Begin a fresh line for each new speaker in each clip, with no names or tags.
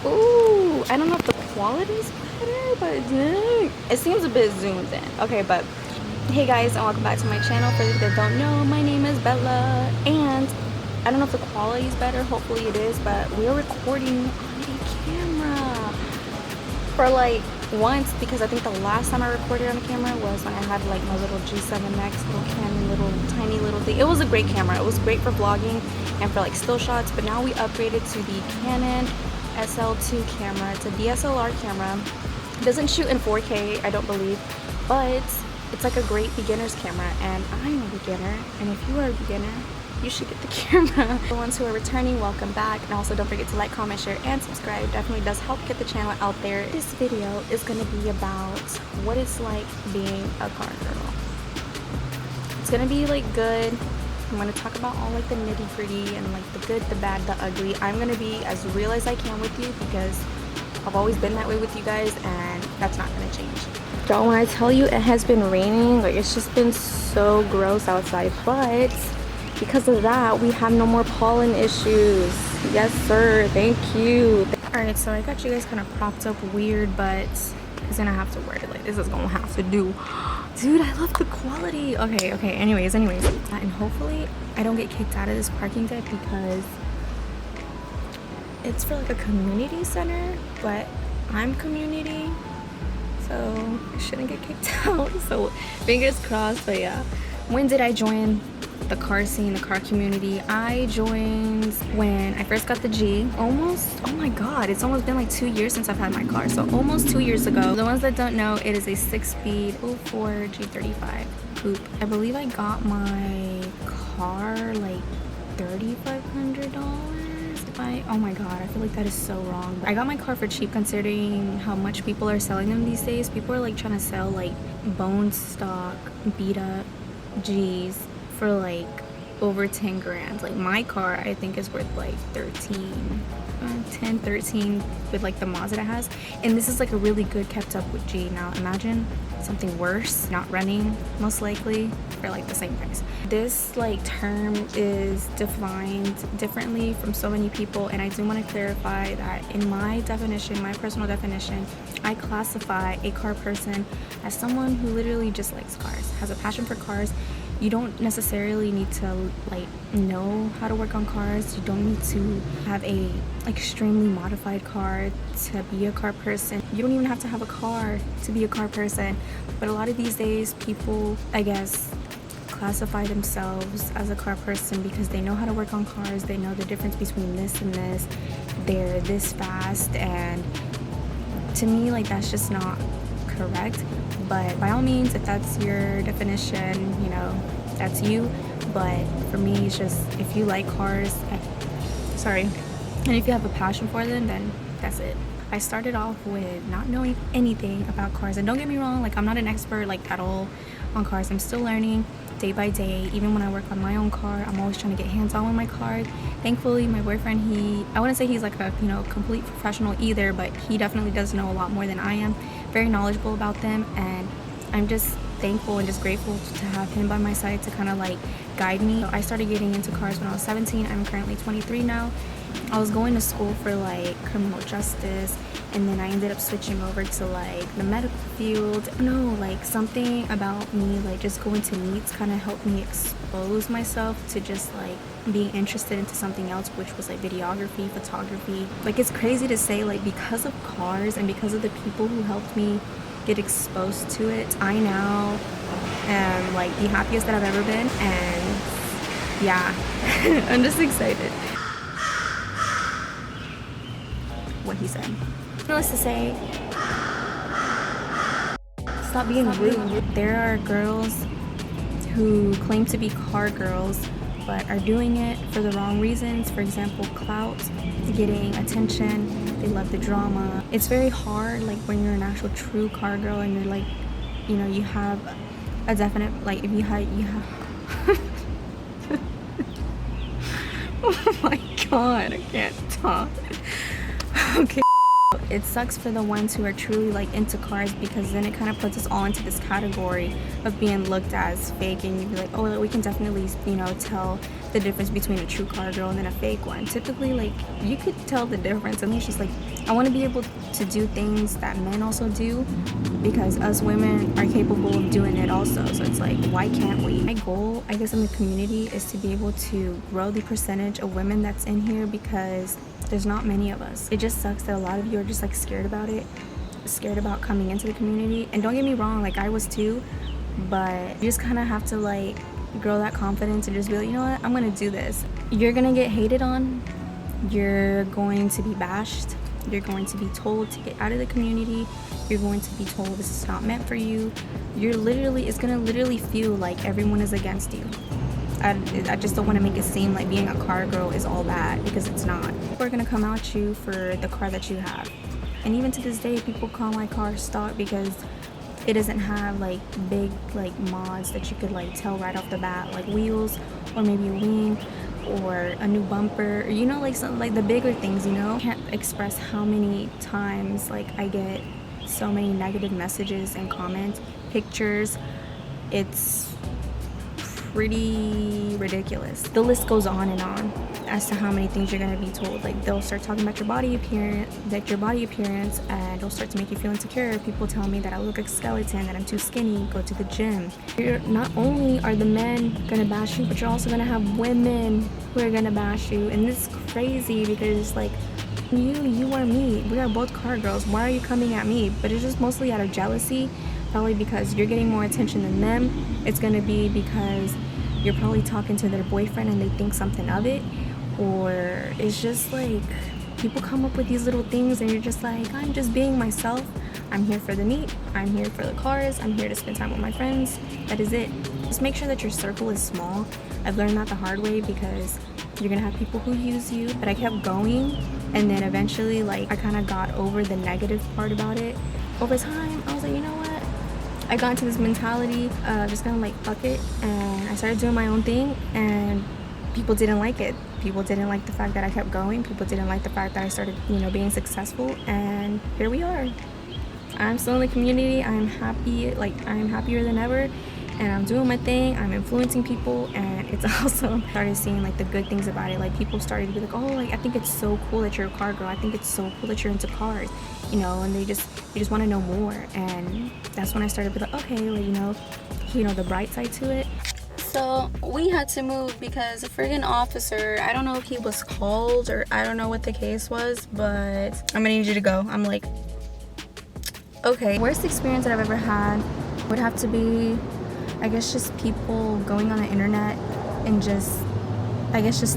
Ooh, I don't know if the quality's better, but dang, it seems a bit zoomed in. Okay, but hey guys, and welcome back to my channel. For those that don't know, my name is Bella, and I don't know if the quality is better. Hopefully it is, but we're recording on a camera for like once, because I think the last time I recorded on a camera was when I had like my little G7X little Canon little tiny little thing. It was a great camera. It was great for vlogging and for like still shots, but now we upgraded to the Canon SL2 camera. It's a DSLR camera. It doesn't shoot in 4K, I don't believe, but it's like a great beginner's camera, and I'm a beginner, and if you are a beginner, you should get the camera. The ones who are returning, welcome back, and also don't forget to like, comment, share, and subscribe. It definitely does help get the channel out there. This video is going to be about what it's like being a car girl. It's going to be like good. I'm going to talk about all like the nitty gritty and like the good, the bad, the ugly. I'm going to be as real as I can with you because I've always been that way with you guys, and that's not going to change. Don't when I tell you it has been raining, like it's just been so gross outside, but because of that, we have no more pollen issues. Yes, sir. Thank you. Alright, so I got you guys kind of propped up weird, but it's gonna have to work. Like, this is gonna have to do. Dude, I love the quality. Okay, anyways. And hopefully, I don't get kicked out of this parking deck because it's for like a community center, but I'm community, so I shouldn't get kicked out. So, fingers crossed, but yeah. When did I join the car scene, the car community? I joined when I first got the G. Almost, oh my god, it's almost been like 2 years since I've had my car. So almost 2 years ago. The ones that don't know, it is a 6-speed 04 G35 coupe. I believe I got my car like $3,500. Oh my god, I feel like that is so wrong. I got my car for cheap considering how much people are selling them these days. People are like trying to sell like bone stock, beat up G's for like over 10 grand. Like my car I think is worth like 13 with like the mods that it has, and this is like a really good kept up with G. Now imagine something worse not running, most likely for like the same price. This like term is defined differently from so many people, and I do want to clarify that in my definition, my personal definition, I classify a car person as someone who literally just likes cars, has a passion for cars. You don't necessarily need to like know how to work on cars. You don't need to have a extremely modified car to be a car person. You don't even have to have a car to be a car person. But a lot of these days people, I guess, classify themselves as a car person because they know how to work on cars. They know the difference between this and this. They're this fast, and to me, like, that's just not correct. But by all means, if that's your definition, you know, that's you. But for me, it's just if you like cars, and if you have a passion for them, then that's it. I started off with not knowing anything about cars, and don't get me wrong, like I'm not an expert like at all on cars. I'm still learning day by day. Even when I work on my own car, I'm always trying to get hands-on with my car. Thankfully, my boyfriend, I wouldn't say he's like a, you know, complete professional either, but he definitely does know a lot more than I am. Very knowledgeable about them, and I'm just thankful and just grateful to have him by my side to kind of like guide me. I started getting into cars when I was 17. I'm currently 23 now. I was going to school for like criminal justice, and then I ended up switching over to like the medical field. No, like something about me, like just going to meets kind of helped me expose myself to just like being interested into something else, which was like videography, photography. Like it's crazy to say, like because of cars and because of the people who helped me get exposed to it, I now am like the happiest that I've ever been, and yeah, I'm just excited. What he said. Needless to say, stop being rude. There are girls who claim to be car girls but are doing it for the wrong reasons. For example, clout, getting attention. They love the drama. It's very hard, like when you're an actual true car girl and you're like, you know, you have a definite, like if you have oh my god, I can't talk. Okay. It sucks for the ones who are truly like into cars, because then it kind of puts us all into this category of being looked at as fake, and you'd be like, oh, we can definitely, you know, tell the difference between a true car girl and then a fake one. Typically, like, you could tell the difference. And it's just like, I want to be able to do things that men also do, because us women are capable of doing it also. So it's like, why can't we? My goal, I guess, in the community is to be able to grow the percentage of women that's in here, because there's not many of us. It just sucks that a lot of you are just like scared about it, scared about coming into the community. And don't get me wrong, like, I was too, but you just kind of have to like grow that confidence and just be like, you know what, I'm gonna do this. You're gonna get hated on, you're going to be bashed, you're going to be told to get out of the community, you're going to be told this is not meant for you. It's gonna literally feel like everyone is against you. I just don't want to make it seem like being a car girl is all bad, because it's not. People are gonna come at you for the car that you have. And even to this day, people call my car stock because it doesn't have like big like mods that you could like tell right off the bat, like wheels, or maybe a wing, or a new bumper, or, you know, like some like the bigger things, you know. I can't express how many times like I get so many negative messages and comments, pictures. It's pretty ridiculous. The list goes on and on as to how many things you're gonna be told. Like, they'll start talking about your body appearance, and they'll start to make you feel insecure. People tell me that I look like a skeleton, that I'm too skinny, go to the gym. Not only are the men gonna bash you, but you're also gonna have women who are gonna bash you. And it's crazy, because it's like, you are me. We are both car girls. Why are you coming at me? But it's just mostly out of jealousy. Probably because you're getting more attention than them. It's gonna be because you're probably talking to their boyfriend and they think something of it. Or it's just like, people come up with these little things and you're just like, I'm just being myself. I'm here for the meat, I'm here for the cars, I'm here to spend time with my friends. That is it. Just make sure that your circle is small. I've learned that the hard way, because you're gonna have people who use you. But I kept going, and then eventually, like, I kind of got over the negative part about it. Over time, I was like, you know what? I got into this mentality of just kind of like, fuck it, and I started doing my own thing, and people didn't like it. People didn't like the fact that I kept going. People didn't like the fact that I started, you know, being successful, and here we are. I'm still in the community. I'm happy, like, I'm happier than ever, and I'm doing my thing. I'm influencing people, and it's also started seeing like the good things about it. Like, people started to be like, oh, like, I think it's so cool that you're a car girl. I think it's so cool that you're into cars, you know, and they just want to know more. And that's when I started to be like, okay, like, you know, the bright side to it. So we had to move because a friggin' officer, I don't know if he was called or I don't know what the case was, but I'm gonna need you to go. I'm like, okay. Worst experience that I've ever had would have to be, I guess, just people going on the internet and just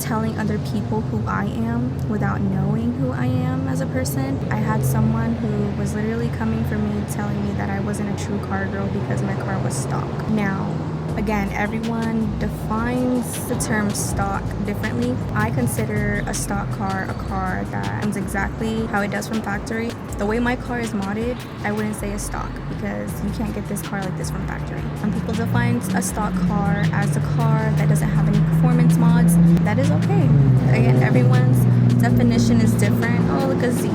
telling other people who I am without knowing who I am as a person. I had someone who was literally coming for me, telling me that I wasn't a true car girl because my car was stock. Now, again, everyone defines the term stock differently. I consider a stock car a car that runs exactly how it does from factory. The way my car is modded, I wouldn't say a stock, because you can't get this car like this from factory. Some people define a stock car as a car that doesn't have any performance mods. That is okay. Again, everyone's definition is different. Oh, look, a Z.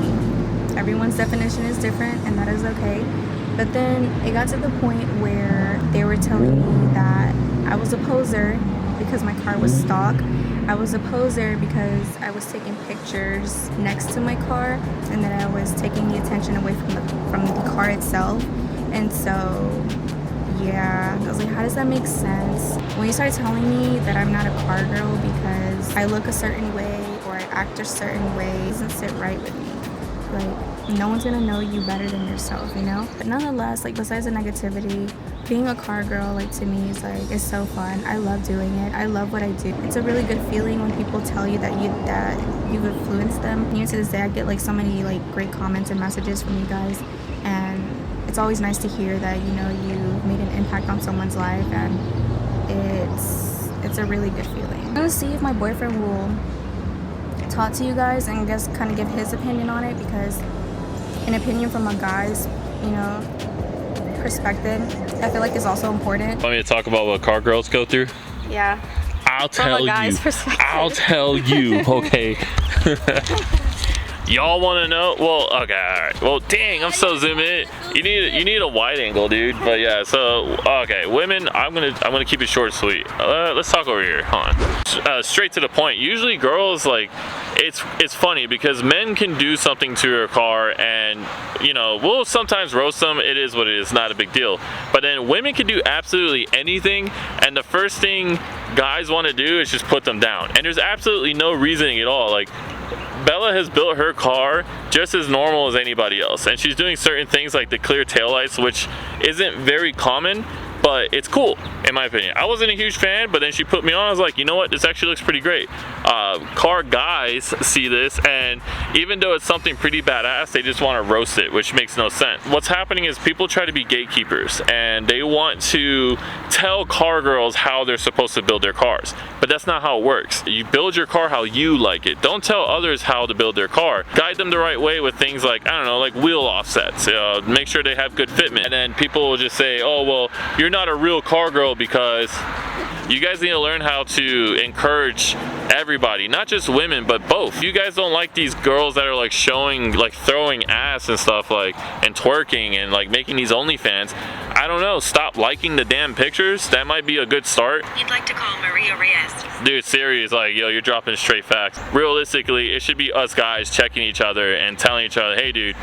Everyone's definition is different, and that is okay. But then it got to the point where they were telling me that I was a poser because my car was stock. I was a poser because I was taking pictures next to my car, and that I was taking the attention away from the car itself. And so, yeah, I was like, how does that make sense? When you start telling me that I'm not a car girl because I look a certain way or I act a certain way, it doesn't sit right with me. Like, no one's gonna know you better than yourself, you know? But nonetheless, like, besides the negativity, being a car girl, like, to me is like, it's so fun. I love doing it. I love what I do. It's a really good feeling when people tell you that you've influenced them. Even to this day, I get like so many like great comments and messages from you guys, and it's always nice to hear that, you know, you made an impact on someone's life, and it's a really good feeling. I'm gonna see if my boyfriend will talk to you guys and just kind of give his opinion on it, because an opinion from a guy's, you know, perspective, I feel like is also important.
Want me to talk about what car girls go through?
Yeah.
I'll tell you. Okay. Y'all want to know? Well, okay, all right. Well, dang, I'm so zoomed in. You need a wide angle, dude. But yeah, so okay, women. I'm gonna keep it short, and sweet. Let's talk over here. Hold on. Straight to the point. Usually, girls like it's funny because men can do something to your car, and you know we'll sometimes roast them. It is what it is. Not a big deal. But then women can do absolutely anything, and the first thing guys want to do is just put them down. And there's absolutely no reasoning at all. Like, Bella has built her car just as normal as anybody else, and she's doing certain things like the clear taillights, which isn't very common, but it's cool in my opinion. I wasn't a huge fan, but then she put me on. I was like, you know what, this actually looks pretty great. Car guys see this, and even though it's something pretty badass, they just want to roast it, which makes no sense. What's happening is people try to be gatekeepers, and they want to tell car girls how they're supposed to build their cars, but that's not how it works. You build your car how you like it. Don't tell others how to build their car. Guide them the right way with things like, I don't know, like wheel offsets. Make sure they have good fitment. And then people will just say, oh well, you're not a real car girl, because you guys need to learn how to encourage everybody, not just women, but both. You guys don't like these girls that are like showing, like throwing ass and stuff, like, and twerking and like making these OnlyFans. I don't know, stop liking the damn pictures. That might be a good start.
You'd like to call Maria Reyes.
Dude, serious, like, yo, you're dropping straight facts. Realistically, it should be us guys checking each other and telling each other, hey dude,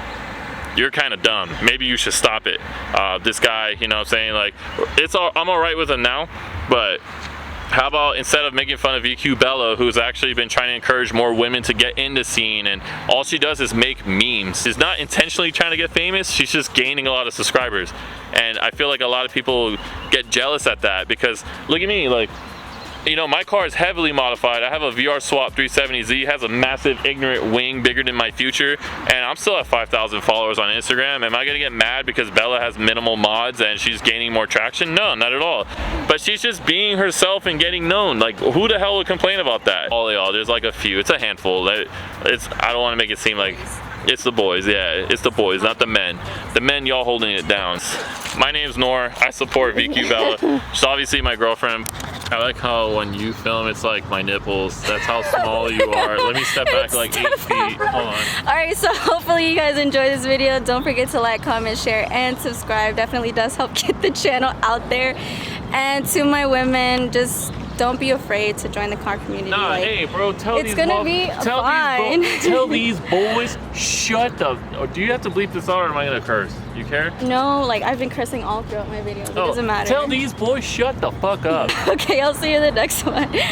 you're kind of dumb. Maybe you should stop it. This guy, you know what I'm saying? Like, I'm all right with him now, but how about instead of making fun of EQ Bella, who's actually been trying to encourage more women to get in the scene, and all she does is make memes. She's not intentionally trying to get famous, she's just gaining a lot of subscribers. And I feel like a lot of people get jealous at that, because look at me, like, you know, my car is heavily modified. I have a VR Swap 370Z, has a massive ignorant wing bigger than my future, and I'm still at 5,000 followers on Instagram. Am I gonna get mad because Bella has minimal mods and she's gaining more traction? No, not at all. But she's just being herself and getting known. Like, who the hell would complain about that? All y'all, there's like a few. It's a handful. I don't want to make it seem like it's the boys. Yeah, it's the boys, not the men. The men, y'all holding it down. My name's Nor. I support VQ Bella. She's obviously my girlfriend. I like how when you film, it's like my nipples. That's how small you are. Let me step back like 8 feet. Hold on.
Alright, so hopefully you guys enjoyed this video. Don't forget to like, comment, share, and subscribe. Definitely does help get the channel out there. And to my women, just don't be afraid to join the car community.
Nah,
like,
hey, bro, tell
it's
these
gonna be fine.
Tell these boys, shut the. Or do you have to bleep this out, or am I gonna curse? You care?
No, like I've been cursing all throughout my videos. It doesn't matter.
Tell these boys, shut the fuck up.
Okay, I'll see you in the next one.